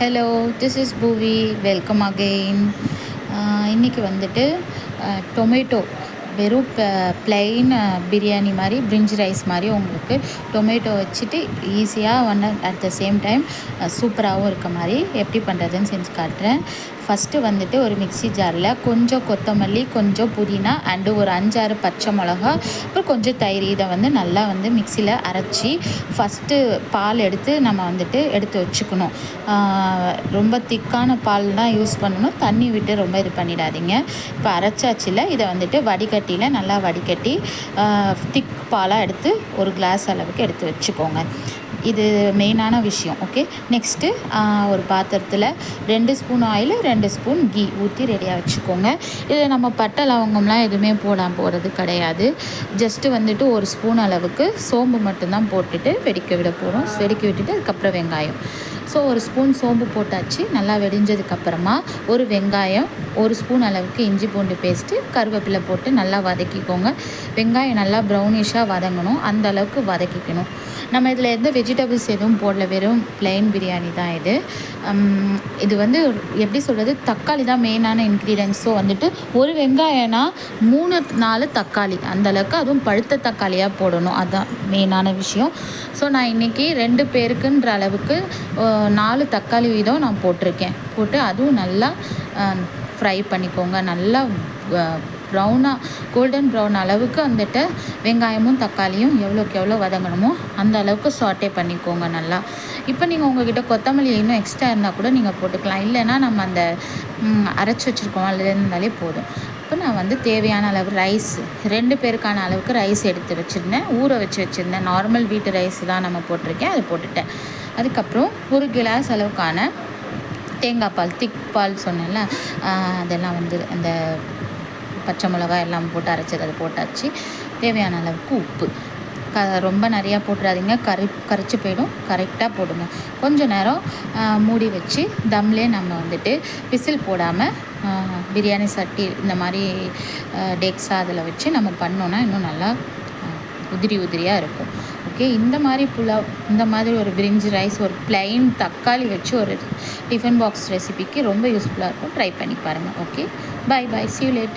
Hello, this is Poovi. Welcome again. இன்றைக்கி வந்துட்டு tomato வெறும் ப்ளைன் பிரியாணி மாதிரி, பிரிஞ்சி ரைஸ் மாதிரி உங்களுக்கு டொமேட்டோ வச்சுட்டு ஈஸியாக அட் த சேம் டைம் சூப்பராகவும் இருக்க மாதிரி எப்படி பண்ணுறதுன்னு செஞ்சு காட்டுறேன். ஃபஸ்ட்டு வந்துட்டு ஒரு மிக்ஸி ஜாரில் கொஞ்சம் கொத்தமல்லி, கொஞ்சம் புதினா அண்டு ஒரு 5-6 பச்சை மிளகா, அப்புறம் கொஞ்சம் தயிர், இதை நல்லா மிக்சியில் அரைச்சி ஃபஸ்ட்டு பால் நம்ம எடுத்து வச்சுக்கணும். ரொம்ப திக்கான பால் தான் யூஸ் பண்ணணும், தண்ணி விட்டு ரொம்ப இது பண்ணிடாதீங்க. இப்போ அரைச்சாச்சில் இதை வடிகட்டியில் நல்லா வடிகட்டி திக் பாலாக எடுத்து ஒரு கிளாஸ் அளவுக்கு எடுத்து வச்சுக்கோங்க. இது மெயினான விஷயம். ஓகே, நெக்ஸ்ட்டு ஒரு பாத்திரத்தில் 2 ஸ்பூன் ஆயில், 2 ஸ்பூன் கீ ஊற்றி ரெடியாக வச்சுக்கோங்க. இதில் நம்ம பட்டை லவங்கம்லாம் எதுவுமே போகிறது கிடையாது. ஜஸ்ட்டு ஒரு ஸ்பூன் அளவுக்கு சோம்பு மட்டும்தான் போட்டுட்டு வெடிக்க விட போகிறோம். வெடிக்க விட்டுட்டு அதுக்கப்புறம் வெங்காயம். ஸோ ஒரு ஸ்பூன் சோம்பு போட்டாச்சு. நல்லா வெடிஞ்சதுக்கப்புறமா ஒரு வெங்காயம், 1 ஸ்பூன் அளவுக்கு இஞ்சி பூண்டு பேஸ்ட்டு, கருவேப்பிலை போட்டு நல்லா வதக்கிக்கோங்க. வெங்காயம் நல்லா ப்ரௌனிஷாக வதங்கணும், அந்த அளவுக்கு வதக்கிக்கணும். நம்ம இதில் எந்த வெஜிடபிள்ஸ் எதுவும் போடல, வெறும் ப்ளைன் பிரியாணி தான் இது. இது எப்படி சொல்கிறது, தக்காளி தான் மெயினான இன்க்ரீடியன்ஸ். ஸோ ஒரு வெங்காயம்னா 3-4 தக்காளி, அந்தளவுக்கு, அதுவும் பழுத்த தக்காளியாக போடணும், அதுதான் மெயினான விஷயம். ஸோ நான் இன்றைக்கி 2 பேருக்குன்ற அளவுக்கு 4 தக்காளி வீதம் நான் போட்டிருக்கேன். போட்டு அதுவும் நல்லா ஃப்ரை பண்ணிக்கோங்க. நல்லா கோல்டன் ப்ரௌன் அளவுக்கு வெங்காயமும் தக்காளியும் எவ்வளோக்கு எவ்வளோ வதங்கணுமோ அந்த அளவுக்கு சாட்டே பண்ணிக்கோங்க நல்லா. இப்போ நீங்கள் உங்கள்கிட்ட கொத்தமல்லி இன்னும் எக்ஸ்ட்ரா இருந்தால் கூட நீங்கள் போட்டுக்கலாம், இல்லைன்னா நம்ம அந்த அரைச்சி வச்சுருக்கோம் அதில் இருந்தாலே போதும். இப்போ நான் தேவையான அளவு ரைஸ், 2 பேருக்கான அளவுக்கு ரைஸ் எடுத்து வச்சுருந்தேன், ஊற வச்சுருந்தேன். நார்மல் வீட்டு ரைஸ் தான் நம்ம போட்டிருக்கேன், அதை போட்டுட்டேன். அதுக்கப்புறம் ஒரு கிளாஸ் அளவுக்கான தேங்காய் பால், திக் பால் சொன்னேன்ல, அதெல்லாம் அந்த பச்சை மிளகா எல்லாம் போட்டு அரைச்சது, அதை போட்டாச்சு. தேவையான அளவுக்கு உப்பு. ரொம்ப நிறையா போட்டுறாதீங்க, கரைச்சி போயிடும். கரெக்டாக போடுங்க. கொஞ்சம் நேரம் மூடி வச்சு தம்லே நம்ம விசில் போடாமல் பிரியாணி சட்டி இந்த மாதிரி டெக்ஸா அதில் வச்சு நம்ம பண்ணோன்னா இன்னும் நல்லா உதிரியாக இருக்கும். ஓகே, இந்த மாதிரி புலாவ், இந்த மாதிரி ஒரு பிரிஞ்சி ரைஸ், ஒரு ப்ளைன் தக்காளி வச்சு ஒரு டிஃபன் பாக்ஸ் ரெசிபிக்கு ரொம்ப யூஸ்ஃபுல்லாக இருக்கும். ட்ரை பண்ணி பாருங்கள். Okay, bye. See you later.